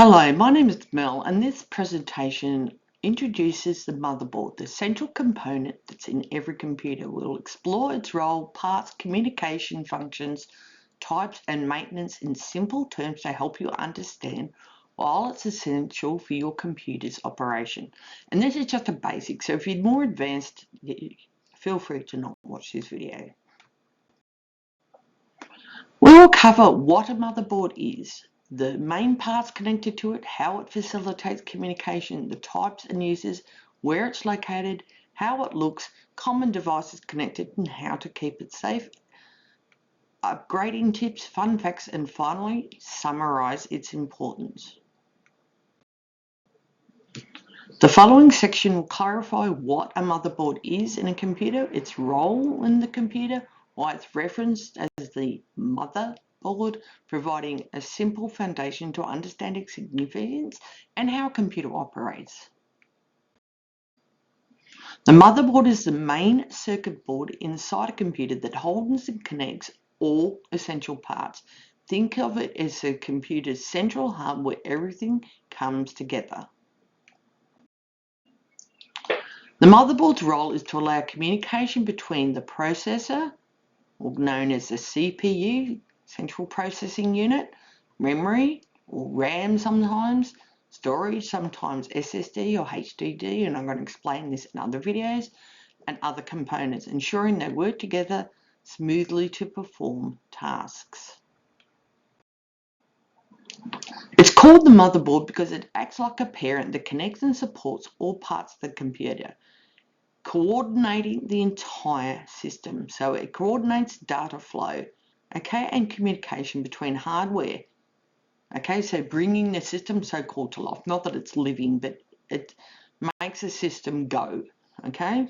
Hello, my name is Mel, and this presentation introduces the motherboard, the central component that's in every computer. We'll explore its role, parts, communication functions, types, and maintenance in simple terms to help you understand while it's essential for your computer's operation. And this is just a basic, so if you're more advanced, feel free to not watch this video. We will cover what a motherboard is, the main parts connected to it, how it facilitates communication, the types and uses, where it's located, how it looks, common devices connected, and how to keep it safe, upgrading tips, fun facts, and finally, summarize its importance. The following section will clarify what a motherboard is in a computer, its role in the computer, why it's referenced as the motherboard, providing a simple foundation to understand its significance and how a computer operates. The motherboard is the main circuit board inside a computer that holds and connects all essential parts. Think of it as a computer's central hub where everything comes together. The motherboard's role is to allow communication between the processor, or known as the CPU, Central Processing Unit, memory, or RAM sometimes, storage, sometimes SSD or HDD, and I'm going to explain this in other videos, and other components, ensuring they work together smoothly to perform tasks. It's called the motherboard because it acts like a parent that connects and supports all parts of the computer, coordinating the entire system. So it coordinates data flow, okay, and communication between hardware. Okay, so bringing the system so-called to life. Not that it's living, but it makes the system go, okay?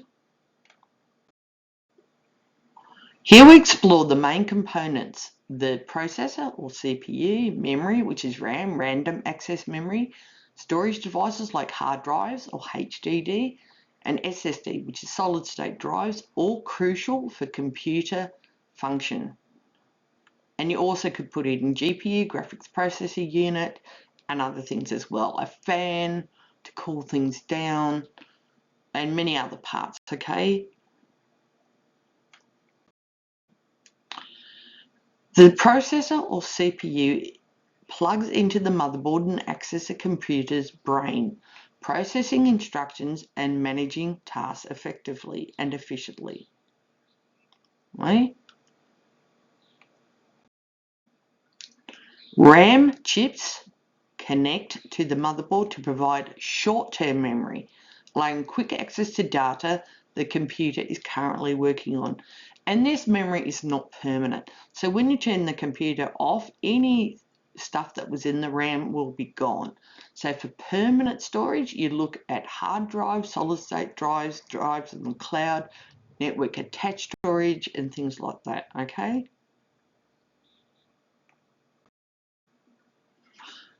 Here we explore the main components: the processor or CPU, memory, which is RAM, random access memory, storage devices like hard drives or HDD, and SSD, which is solid state drives, all crucial for computer function. And you also could put it in GPU, graphics processor unit, and other things as well. A fan to cool things down, and many other parts, okay? The processor or CPU plugs into the motherboard and accesses a computer's brain, processing instructions and managing tasks effectively and efficiently. Right? RAM chips connect to the motherboard to provide short-term memory, allowing quick access to data the computer is currently working on. And this memory is not permanent. So when you turn the computer off, any stuff that was in the RAM will be gone. So for permanent storage, you look at hard drives, solid state drives, drives in the cloud, network attached storage, and things like that, okay?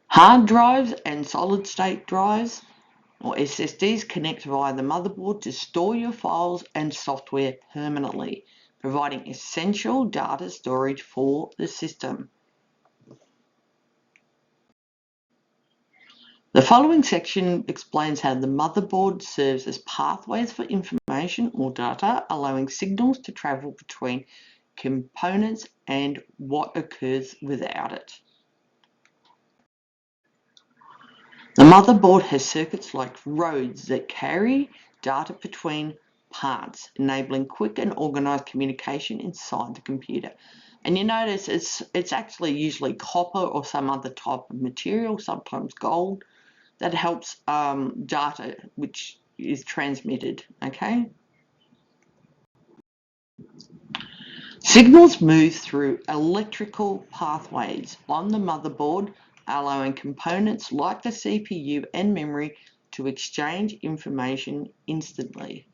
Hard drives and solid state drives or SSDs connect via the motherboard to store your files and software permanently, providing essential data storage for the system. The following section explains how the motherboard serves as pathways for information or data, allowing signals to travel between components and what occurs without it. The motherboard has circuits like roads that carry data between parts, enabling quick and organized communication inside the computer. And you notice it's actually usually copper or some other type of material, sometimes gold, that helps data which is transmitted, okay? Signals move through electrical pathways on the motherboard, allowing components like the CPU and memory to exchange information instantly.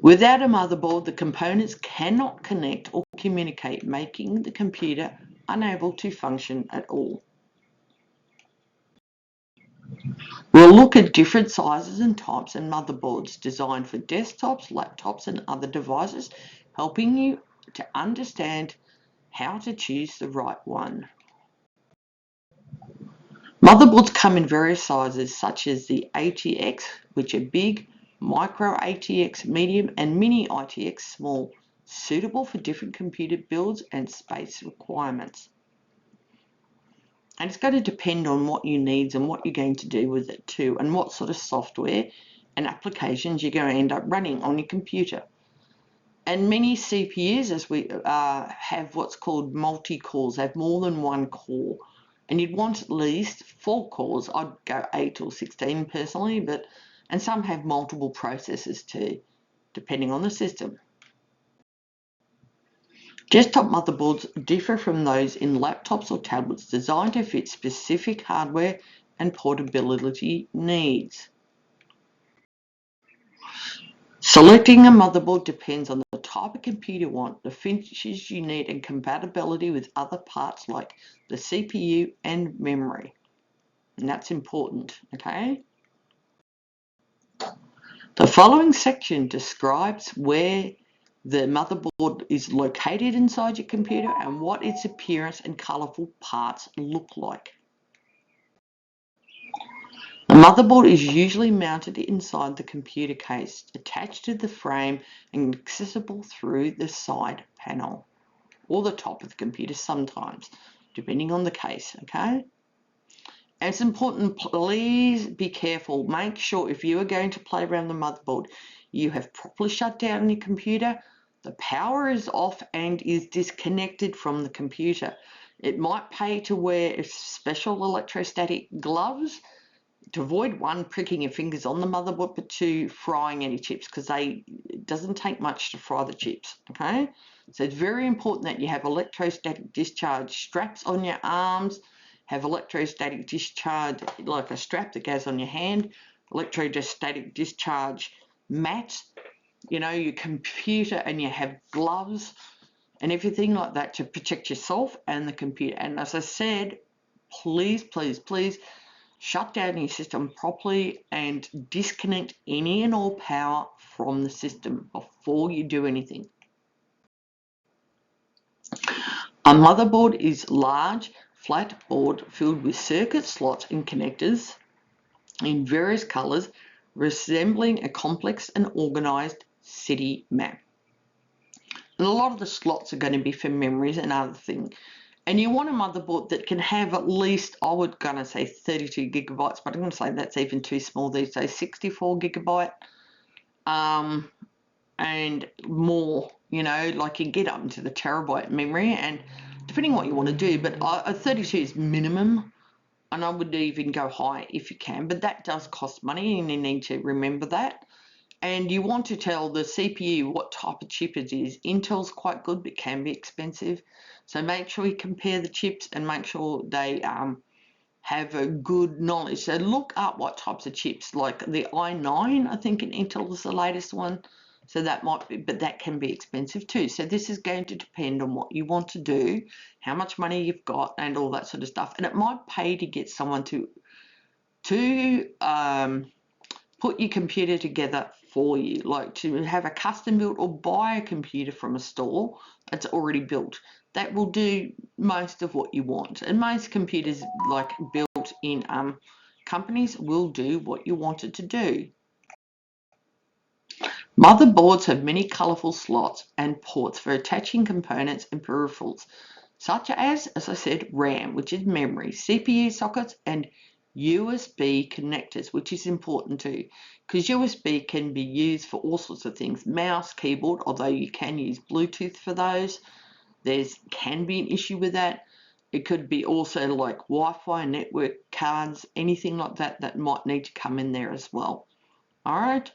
Without a motherboard, the components cannot connect or communicate, making the computer unable to function at all. We'll look at different sizes and types and motherboards designed for desktops, laptops, and other devices, helping you to understand how to choose the right one. Motherboards come in various sizes such as the ATX, which are big, micro ATX medium, and mini ATX small, suitable for different computer builds and space requirements. And it's going to depend on what you need and what you're going to do with it too, and what sort of software and applications you're going to end up running on your computer. And many CPUs, as we have what's called multi-cores, have more than one core. And you'd want at least 4 cores. I'd go 8 or 16 personally, and some have multiple processors too, depending on the system. Desktop motherboards differ from those in laptops or tablets designed to fit specific hardware and portability needs. Selecting a motherboard depends on the type of computer you want, the features you need, and compatibility with other parts like the CPU and memory. And that's important, okay? The following section describes where the motherboard is located inside your computer and what its appearance and colourful parts look like. The motherboard is usually mounted inside the computer case, attached to the frame and accessible through the side panel or the top of the computer sometimes, depending on the case, okay? And it's important, please be careful. Make sure if you are going to play around the motherboard, you have properly shut down your computer, the power is off and is disconnected from the computer. It might pay to wear special electrostatic gloves to avoid 1, pricking your fingers on the motherboard, but 2, frying any chips, because it doesn't take much to fry the chips, okay? So it's very important that you have electrostatic discharge straps on your arms, have electrostatic discharge, like a strap that goes on your hand, electrostatic discharge mats, you know, your computer, and you have gloves and everything like that to protect yourself and the computer. And as I said, please, please, please, shut down your system properly and disconnect any and all power from the system before you do anything. A motherboard is large, flat board filled with circuit slots and connectors in various colours, resembling a complex and organised city map. And a lot of the slots are going to be for memories and other things. And you want a motherboard that can have at least, I would gonna say 32 gigabytes, but I'm going to say that's even too small these days, 64 gigabyte and more, you know, like you get up into the terabyte memory, and depending on what you want to do, but 32 is minimum, and I would even go high if you can, but that does cost money and you need to remember that. And you want to tell the CPU what type of chip it is. Intel's quite good, but can be expensive. So make sure you compare the chips and make sure they have a good knowledge. So look up what types of chips, like the i9, I think in Intel is the latest one. So that might be, but that can be expensive too. So this is going to depend on what you want to do, how much money you've got, and all that sort of stuff. And it might pay to get someone to put your computer together for you, like to have a custom built or buy a computer from a store that's already built. That will do most of what you want, and most computers like built in companies will do what you want it to do. Motherboards have many colourful slots and ports for attaching components and peripherals, such as I said, RAM, which is memory, CPU sockets, and USB connectors, which is important too, because USB can be used for all sorts of things. Mouse, keyboard, although you can use Bluetooth for those. Can be an issue with that. It could be also like Wi-Fi, network cards, anything like that that might need to come in there as well. All right.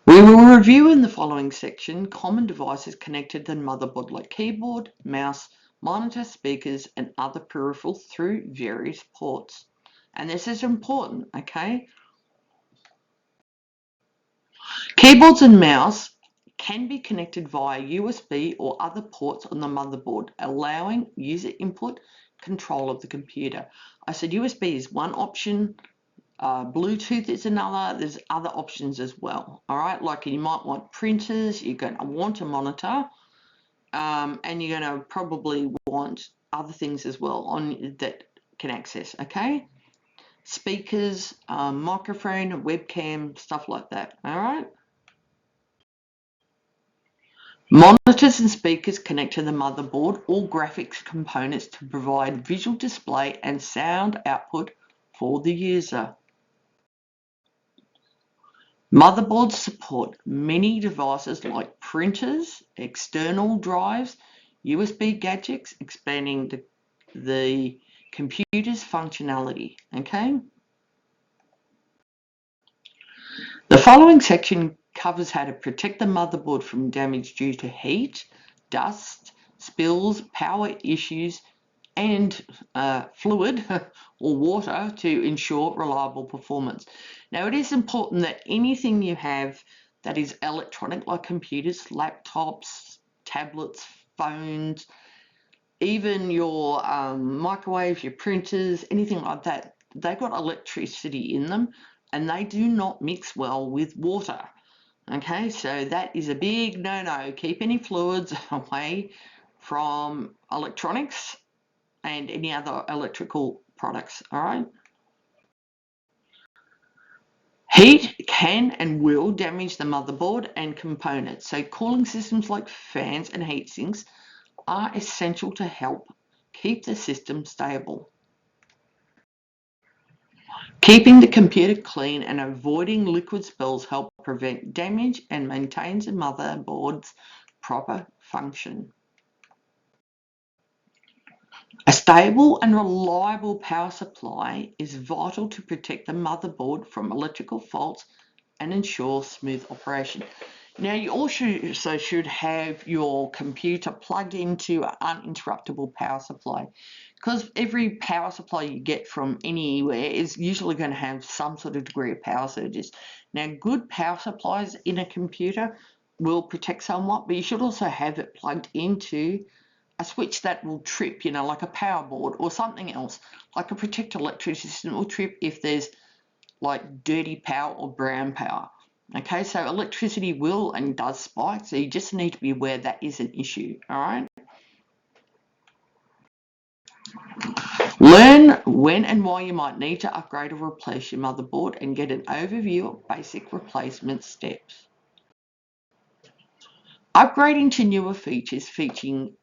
We will review in the following section common devices connected to the motherboard like keyboard, mouse, monitor, speakers, and other peripherals through various ports. And this is important, okay? Keyboards and mouse can be connected via USB or other ports on the motherboard, allowing user input control of the computer. I said USB is one option. Bluetooth is another. There's other options as well. All right, like you might want printers. You're going to want a monitor, and you're going to probably want other things as well on that can access. Okay, speakers, microphone, webcam, stuff like that. All right. Monitors and speakers connect to the motherboard or graphics components to provide visual display and sound output for the user. Motherboards support many devices like printers, external drives, USB gadgets, expanding the computer's functionality. Okay. The following section covers how to protect the motherboard from damage due to heat, dust, spills, power issues, and fluid or water to ensure reliable performance. Now, it is important that anything you have that is electronic, like computers, laptops, tablets, phones, even your microwaves, your printers, anything like that, they've got electricity in them and they do not mix well with water. Okay, so that is a big no-no. Keep any fluids away from electronics and any other electrical products, all right? Heat can and will damage the motherboard and components, so cooling systems like fans and heat sinks are essential to help keep the system stable. Keeping the computer clean and avoiding liquid spills help prevent damage and maintains the motherboard's proper function. A stable and reliable power supply is vital to protect the motherboard from electrical faults and ensure smooth operation. Now, you also should have your computer plugged into an uninterruptible power supply, because every power supply you get from anywhere is usually going to have some sort of degree of power surges. Now, good power supplies in a computer will protect somewhat, but you should also have it plugged into a switch that will trip, like a power board or something else, like a protected electricity system will trip if there's like dirty power or brown power. Okay, so electricity will and does spike, so you just need to be aware that is an issue, all right? Learn when and why you might need to upgrade or replace your motherboard and get an overview of basic replacement steps. Upgrading to newer features fixing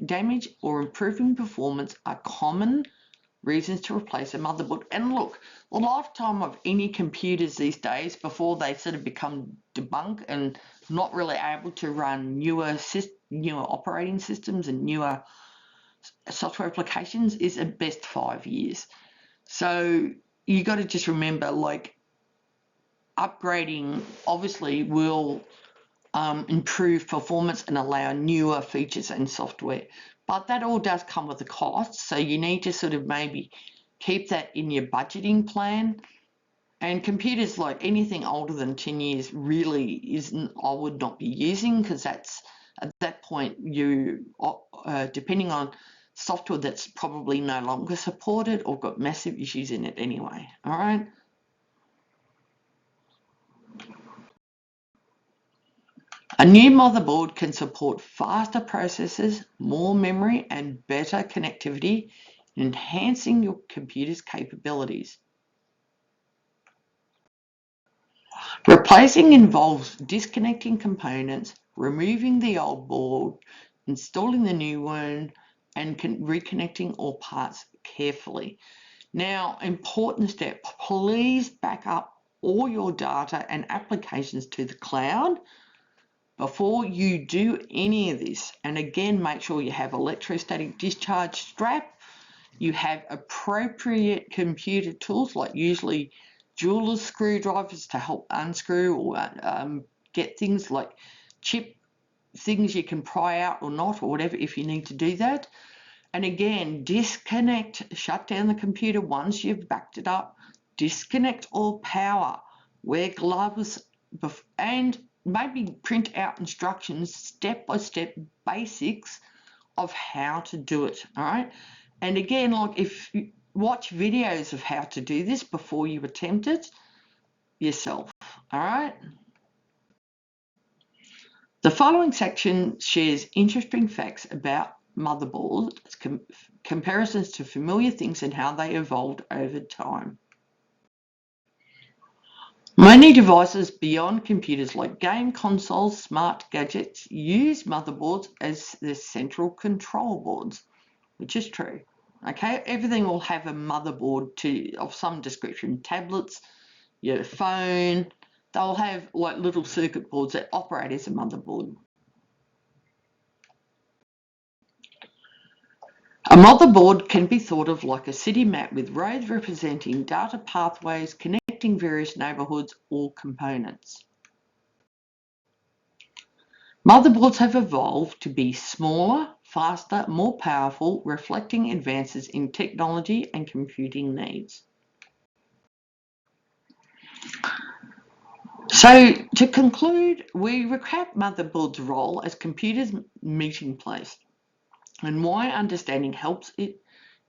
damage or improving performance are common reasons to replace a motherboard. And look, the lifetime of any computers these days, before they sort of become debunked and not really able to run newer operating systems and newer software applications, is at best 5 years. So you got to just remember, like, upgrading obviously will improve performance and allow newer features and software. But that all does come with a cost, so you need to sort of maybe keep that in your budgeting plan. And computers, like anything older than 10 years, really I would not be using, because that's at that point you, depending on software that's probably no longer supported or got massive issues in it anyway. All right. A new motherboard can support faster processors, more memory, and better connectivity, enhancing your computer's capabilities. Replacing involves disconnecting components, removing the old board, installing the new one, and reconnecting all parts carefully. Now, important step, please back up all your data and applications to the cloud before you do any of this. And again, make sure you have electrostatic discharge strap, you have appropriate computer tools, like usually jeweler's screwdrivers to help unscrew or get things like chip things you can pry out or not, or whatever, if you need to do that. And again, disconnect, shut down the computer once you've backed it up, disconnect all power, wear gloves, and maybe print out instructions, step-by-step basics of how to do it, all right? And again, like if watch videos of how to do this before you attempt it yourself. All right. The following section shares interesting facts about motherboards, comparisons to familiar things and how they evolved over time. Many devices beyond computers like game consoles, smart gadgets, use motherboards as their central control boards, which is true. Okay, everything will have a motherboard of some description. Tablets, your phone, they'll have like little circuit boards that operate as a motherboard. A motherboard can be thought of like a city map with roads representing data pathways connecting various neighborhoods or components. Motherboards have evolved to be smaller, faster, more powerful, reflecting advances in technology and computing needs. So, to conclude, we recap motherboard's role as computers' meeting place and why understanding helps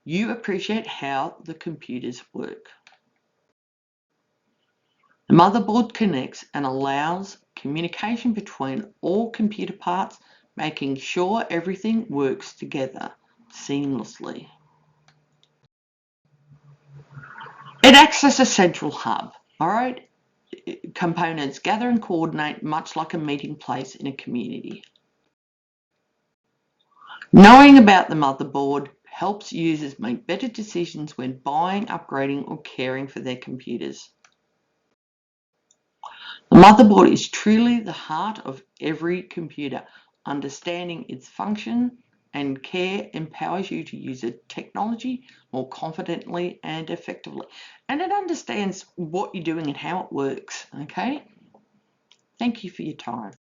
you appreciate how the computers work. The motherboard connects and allows communication between all computer parts, making sure everything works together seamlessly. It acts as a central hub, all right? Components gather and coordinate much like a meeting place in a community. Knowing about the motherboard helps users make better decisions when buying, upgrading, or caring for their computers. The motherboard is truly the heart of every computer. Understanding its function and care empowers you to use the technology more confidently and effectively. And it understands what you're doing and how it works, okay? Thank you for your time.